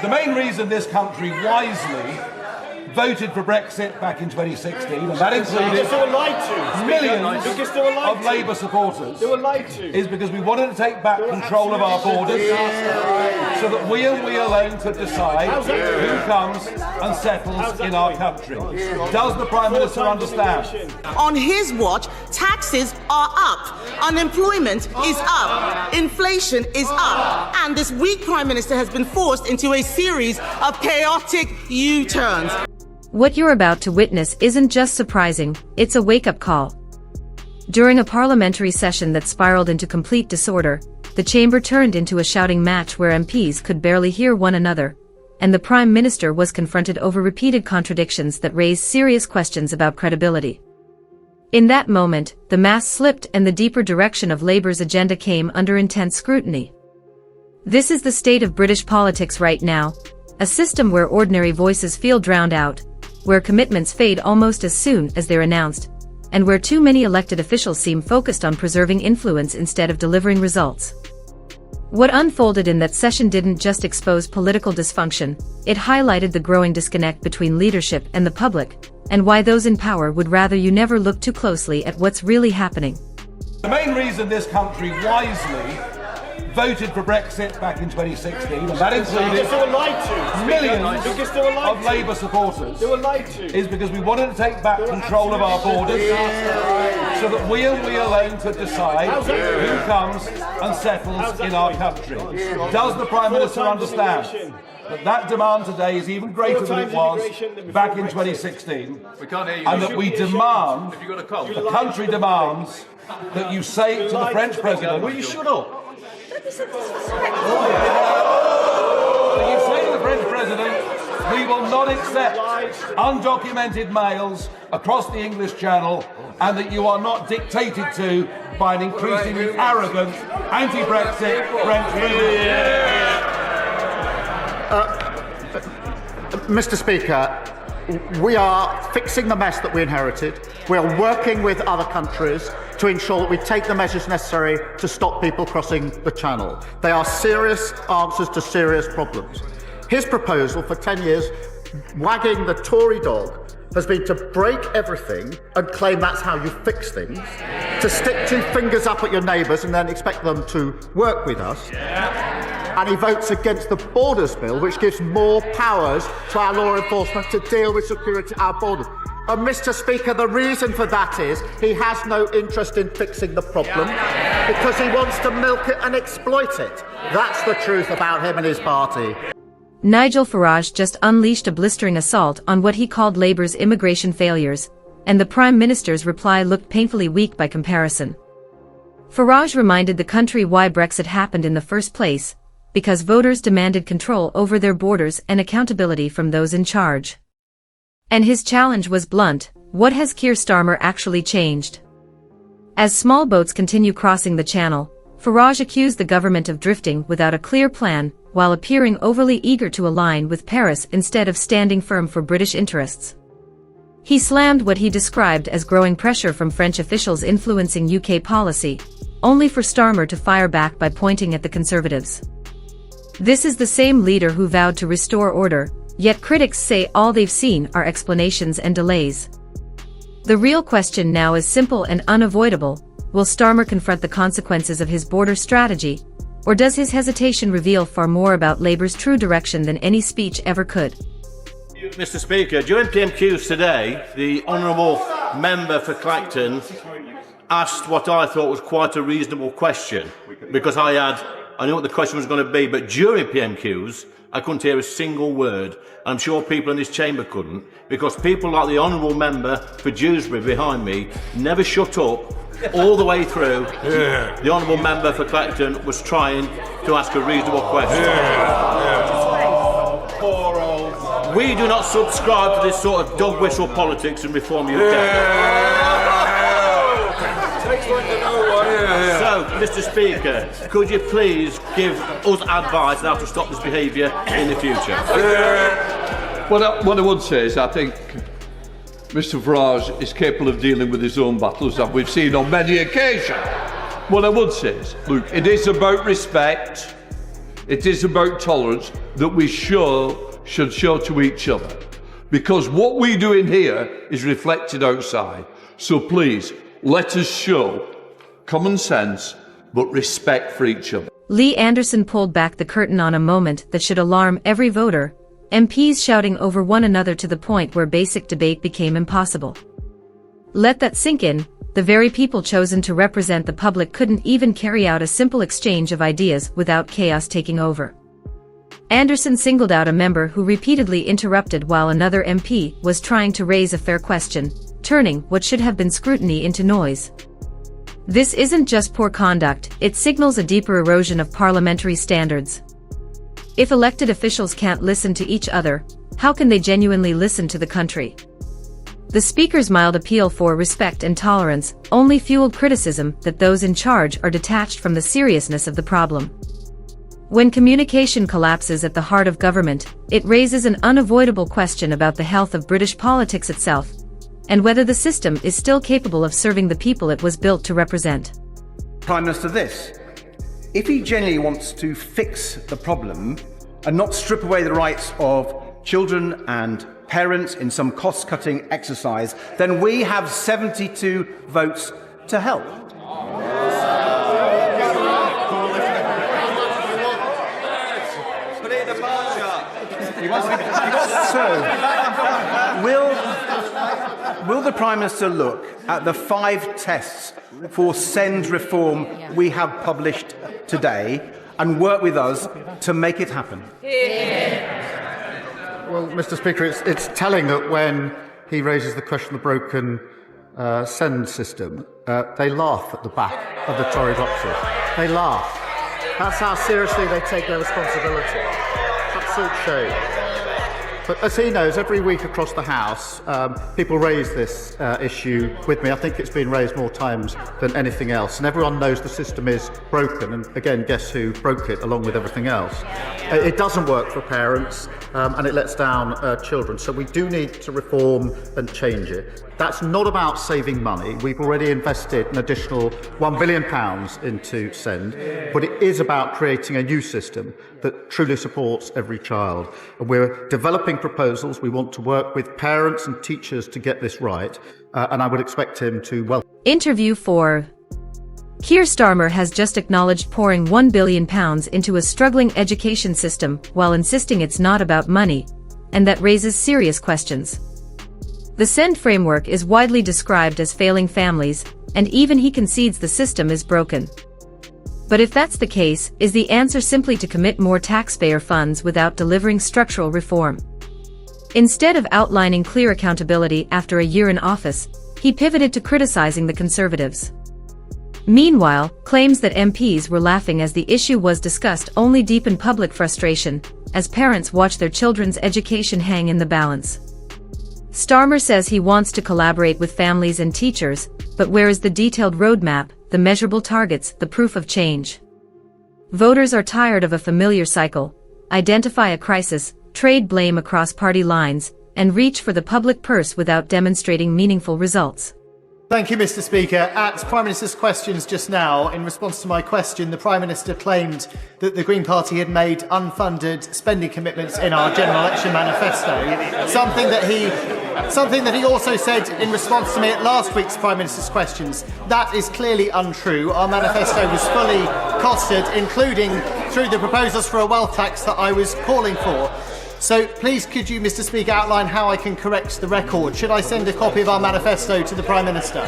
The main reason this country wisely voted for Brexit back in 2016, and that included millions of Labour supporters, is because we wanted to take back control of our borders so that we and we alone could decide who comes and settles in our country. Does the Prime Minister understand? On his watch, taxes are up, unemployment is up, inflation is up, and this weak Prime Minister has been forced into a series of chaotic U-turns. What you're about to witness isn't just surprising, it's a wake-up call. During a parliamentary session that spiraled into complete disorder, the chamber turned into a shouting match where MPs could barely hear one another, and the Prime Minister was confronted over repeated contradictions that raised serious questions about credibility. In that moment, the mask slipped and the deeper direction of Labour's agenda came under intense scrutiny. This is the state of British politics right now, a system where ordinary voices feel drowned out, where commitments fade almost as soon as they're announced, and where too many elected officials seem focused on preserving influence instead of delivering results. What unfolded in that session didn't just expose political dysfunction, it highlighted the growing disconnect between leadership and the public, and why those in power would rather you never look too closely at what's really happening. The main reason this country wisely voted for Brexit back in 2016, and that included millions of Labour supporters, is because we wanted to take back control of our borders so that we and we alone could decide who comes and settles in our country. Does the Prime Minister understand that demand today is even greater than it was back in 2016, and that we demand, the country demands, that you say to the French President, will you shut up? You say to the French President, we will not accept undocumented males across the English Channel, and that you are not dictated to by an increasingly arrogant, anti-Brexit French leader. Mr. Speaker, we are fixing the mess that we inherited. We are working with other countries to ensure that we take the measures necessary to stop people crossing the Channel. They are serious answers to serious problems. His proposal for 10 years, wagging the Tory dog, has been to break everything and claim that's how you fix things, to stick two fingers up at your neighbours and then expect them to work with us. And he votes against the Borders Bill, which gives more powers to our law enforcement to deal with security at our borders. And Mr. Speaker, the reason for that is he has no interest in fixing the problem because he wants to milk it and exploit it. That's the truth about him and his party. Nigel Farage just unleashed a blistering assault on what he called Labour's immigration failures, and the Prime Minister's reply looked painfully weak by comparison. Farage reminded the country why Brexit happened in the first place, because voters demanded control over their borders and accountability from those in charge. And his challenge was blunt: what has Keir Starmer actually changed? As small boats continue crossing the Channel, Farage accused the government of drifting without a clear plan, while appearing overly eager to align with Paris instead of standing firm for British interests. He slammed what he described as growing pressure from French officials influencing UK policy, only for Starmer to fire back by pointing at the Conservatives. This is the same leader who vowed to restore order, yet critics say all they've seen are explanations and delays. The real question now is simple and unavoidable: will Starmer confront the consequences of his border strategy, or does his hesitation reveal far more about Labour's true direction than any speech ever could? Mr. Speaker, during PMQs today, the Honourable Member for Clacton asked what I thought was quite a reasonable question, because I knew what the question was going to be, but during PMQs, I couldn't hear a single word. I'm sure people in this chamber couldn't, because people like the Honourable Member for Dewsbury behind me never shut up all the way through. The Honourable Member for Clacton was trying to ask a reasonable question. We do not subscribe to this sort of dog whistle politics and Reform UK. So, Mr. Speaker, could you please give us advice on how to stop this behaviour in the future? What I would say is I think Mr. Farage is capable of dealing with his own battles, that we've seen on many occasions. What I would say is, look, it is about respect. It is about tolerance that we should show to each other. Because what we do in here is reflected outside. So please, let us show common sense, but respect for each other. Lee Anderson pulled back the curtain on a moment that should alarm every voter, MPs shouting over one another to the point where basic debate became impossible. Let that sink in. The very people chosen to represent the public couldn't even carry out a simple exchange of ideas without chaos taking over. Anderson singled out a member who repeatedly interrupted while another MP was trying to raise a fair question, turning what should have been scrutiny into noise. This isn't just poor conduct, it signals a deeper erosion of parliamentary standards. If elected officials can't listen to each other, how can they genuinely listen to the country? The Speaker's mild appeal for respect and tolerance only fueled criticism that those in charge are detached from the seriousness of the problem. When communication collapses at the heart of government, it raises an unavoidable question about the health of British politics itself, and whether the system is still capable of serving the people it was built to represent. Prime Minister, this. If he genuinely wants to fix the problem and not strip away the rights of children and parents in some cost-cutting exercise, then we have 72 votes to help. So, will the Prime Minister look at the 5 tests for SEND reform we have published today and work with us to make it happen? Well, Mr. Speaker, it's telling that when he raises the question of the broken SEND system, they laugh at the back of the Tory boxes. They laugh. That's how seriously they take their responsibility. Absolute shame. But as he knows, every week across the House, people raise this issue with me. I think it's been raised more times than anything else. And everyone knows the system is broken. And again, guess who broke it along with everything else? It doesn't work for parents and it lets down children. So we do need to reform and change it. That's not about saving money. We've already invested an additional £1 billion into SEND, but it is about creating a new system that truly supports every child. And we're developing proposals. We want to work with parents and teachers to get this right, and I would expect him to welcome. Interview 4. Keir Starmer has just acknowledged pouring £1 billion into a struggling education system while insisting it's not about money, and that raises serious questions. The SEND framework is widely described as failing families, and even he concedes the system is broken. But if that's the case, is the answer simply to commit more taxpayer funds without delivering structural reform? Instead of outlining clear accountability after a year in office, he pivoted to criticizing the Conservatives. Meanwhile, claims that MPs were laughing as the issue was discussed only deepened public frustration, as parents watch their children's education hang in the balance. Starmer says he wants to collaborate with families and teachers, but where is the detailed roadmap, the measurable targets, the proof of change? Voters are tired of a familiar cycle: identify a crisis, trade blame across party lines, and reach for the public purse without demonstrating meaningful results. Thank you, Mr. Speaker. At Prime Minister's questions just now, in response to my question, the Prime Minister claimed that the Green Party had made unfunded spending commitments in our general election manifesto, something that he also said in response to me at last week's Prime Minister's questions. That is clearly untrue. Our manifesto was fully costed, including through the proposals for a wealth tax that I was calling for. So please could you, Mr. Speaker, outline how I can correct the record? Should I send a copy of our manifesto to the Prime Minister?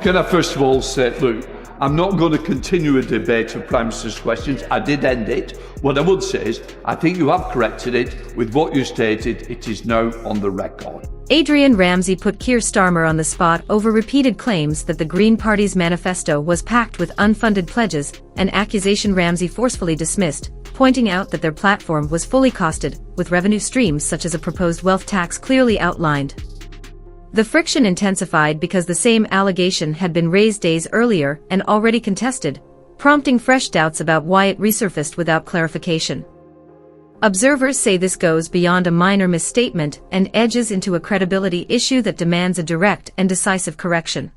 Can I first of all say, look, I'm not going to continue a debate of Prime Minister's questions. I did end it. What I would say is, I think you have corrected it. With what you stated, it is now on the record. Adrian Ramsey put Keir Starmer on the spot over repeated claims that the Green Party's manifesto was packed with unfunded pledges, an accusation Ramsey forcefully dismissed, pointing out that their platform was fully costed, with revenue streams such as a proposed wealth tax clearly outlined. The friction intensified because the same allegation had been raised days earlier and already contested, prompting fresh doubts about why it resurfaced without clarification. Observers say this goes beyond a minor misstatement and edges into a credibility issue that demands a direct and decisive correction.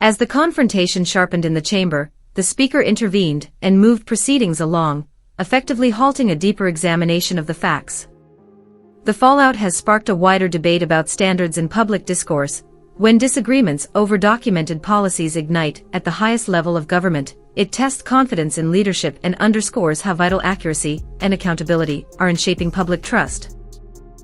As the confrontation sharpened in the chamber, the Speaker intervened and moved proceedings along, effectively halting a deeper examination of the facts. The fallout has sparked a wider debate about standards in public discourse. When disagreements over documented policies ignite at the highest level of government, it tests confidence in leadership and underscores how vital accuracy and accountability are in shaping public trust.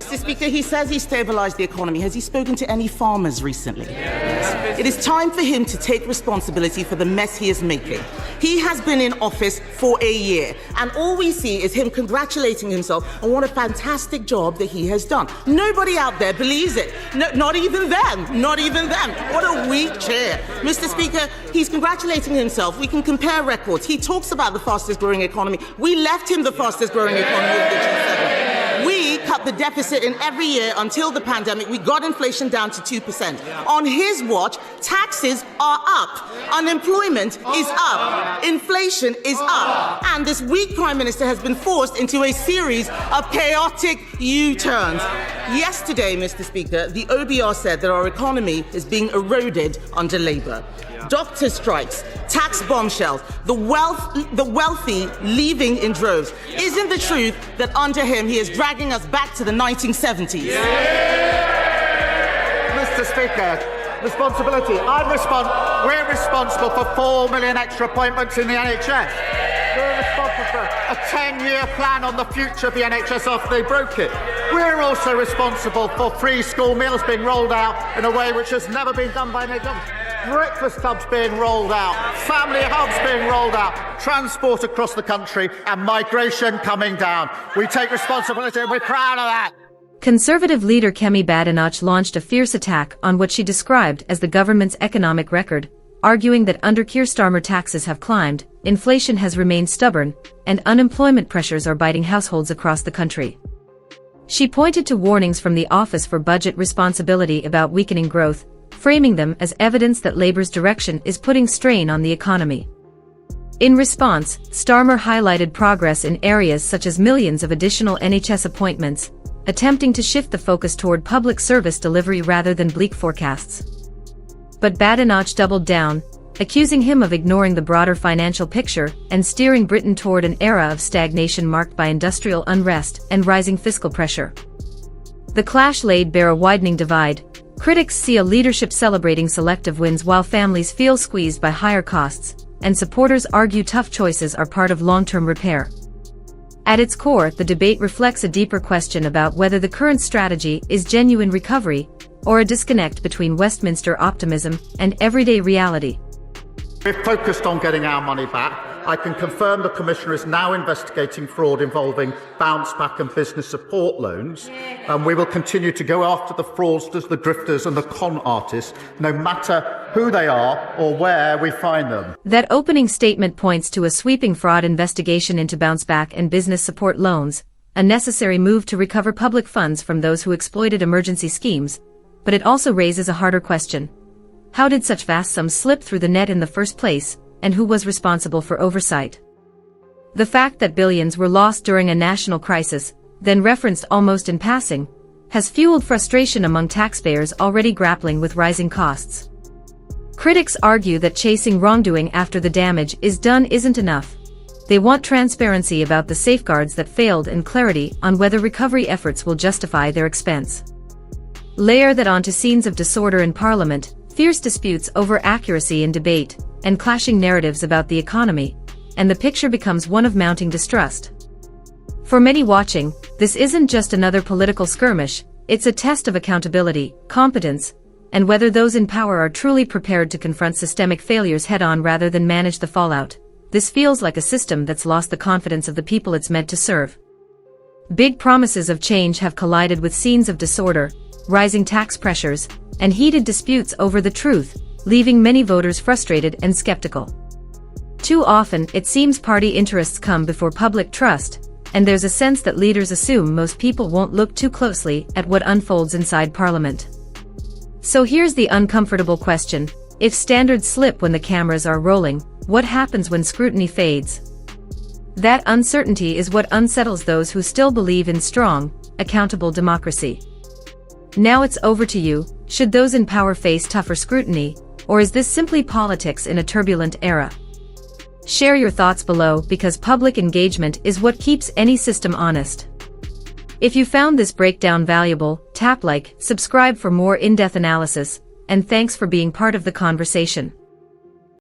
Mr. Speaker, he says he stabilised the economy. Has he spoken to any farmers recently? Yes. It is time for him to take responsibility for the mess he is making. He has been in office for a year, and all we see is him congratulating himself on what a fantastic job that he has done. Nobody out there believes it. No, not even them. Not even them. What a weak chair. Mr. Speaker, he's congratulating himself. We can compare records. He talks about the fastest growing economy. We left him the fastest growing economy of the G7. We cut the deficit in every year until the pandemic. We got inflation down to 2%. On his watch, taxes are up. Unemployment is up. Inflation is up. And this weak Prime Minister has been forced into a series of chaotic U-turns. Yesterday, Mr. Speaker, the OBR said that our economy is being eroded under Labour. Doctor strikes, tax bombshells, the wealthy leaving in droves. Isn't the truth that under him he is dragging us back to the 1970s? Mr. Speaker, responsibility. We're responsible for 4 million extra appointments in the NHS. We're responsible for a 10-year plan on the future of the NHS after they broke it. We're also responsible for free school meals being rolled out in a way which has never been done by any government. Breakfast clubs being rolled out, family hubs being rolled out, transport across the country, and migration coming down. We take responsibility and we're proud of that. Conservative leader Kemi Badenoch launched a fierce attack on what she described as the government's economic record, arguing that under Keir Starmer taxes have climbed, inflation has remained stubborn, and unemployment pressures are biting households across the country. She pointed to warnings from the Office for Budget Responsibility about weakening growth, framing them as evidence that Labour's direction is putting strain on the economy. In response, Starmer highlighted progress in areas such as millions of additional NHS appointments, attempting to shift the focus toward public service delivery rather than bleak forecasts. But Badenoch doubled down, accusing him of ignoring the broader financial picture and steering Britain toward an era of stagnation marked by industrial unrest and rising fiscal pressure. The clash laid bare a widening divide. Critics see a leadership celebrating selective wins while families feel squeezed by higher costs, and supporters argue tough choices are part of long-term repair. At its core, the debate reflects a deeper question about whether the current strategy is genuine recovery or a disconnect between Westminster optimism and everyday reality. We're focused on getting our money back. I can confirm the Commissioner is now investigating fraud involving bounce back and business support loans. And we will continue to go after the fraudsters, the drifters and the con artists, no matter who they are or where we find them. That opening statement points to a sweeping fraud investigation into bounce back and business support loans, a necessary move to recover public funds from those who exploited emergency schemes. But it also raises a harder question. How did such vast sums slip through the net in the first place, and who was responsible for oversight? The fact that billions were lost during a national crisis, then referenced almost in passing, has fueled frustration among taxpayers already grappling with rising costs. Critics argue that chasing wrongdoing after the damage is done isn't enough. They want transparency about the safeguards that failed and clarity on whether recovery efforts will justify their expense. Layer that onto scenes of disorder in Parliament, fierce disputes over accuracy in debate, and clashing narratives about the economy, and the picture becomes one of mounting distrust. For many watching, this isn't just another political skirmish, it's a test of accountability, competence, and whether those in power are truly prepared to confront systemic failures head-on rather than manage the fallout. This feels like a system that's lost the confidence of the people it's meant to serve. Big promises of change have collided with scenes of disorder, rising tax pressures, and heated disputes over the truth, leaving many voters frustrated and skeptical. Too often, it seems party interests come before public trust, and there's a sense that leaders assume most people won't look too closely at what unfolds inside Parliament. So here's the uncomfortable question. If standards slip when the cameras are rolling, what happens when scrutiny fades? That uncertainty is what unsettles those who still believe in strong, accountable democracy. Now it's over to you. Should those in power face tougher scrutiny, or is this simply politics in a turbulent era? Share your thoughts below because public engagement is what keeps any system honest. If you found this breakdown valuable, tap like, subscribe for more in-depth analysis, and thanks for being part of the conversation.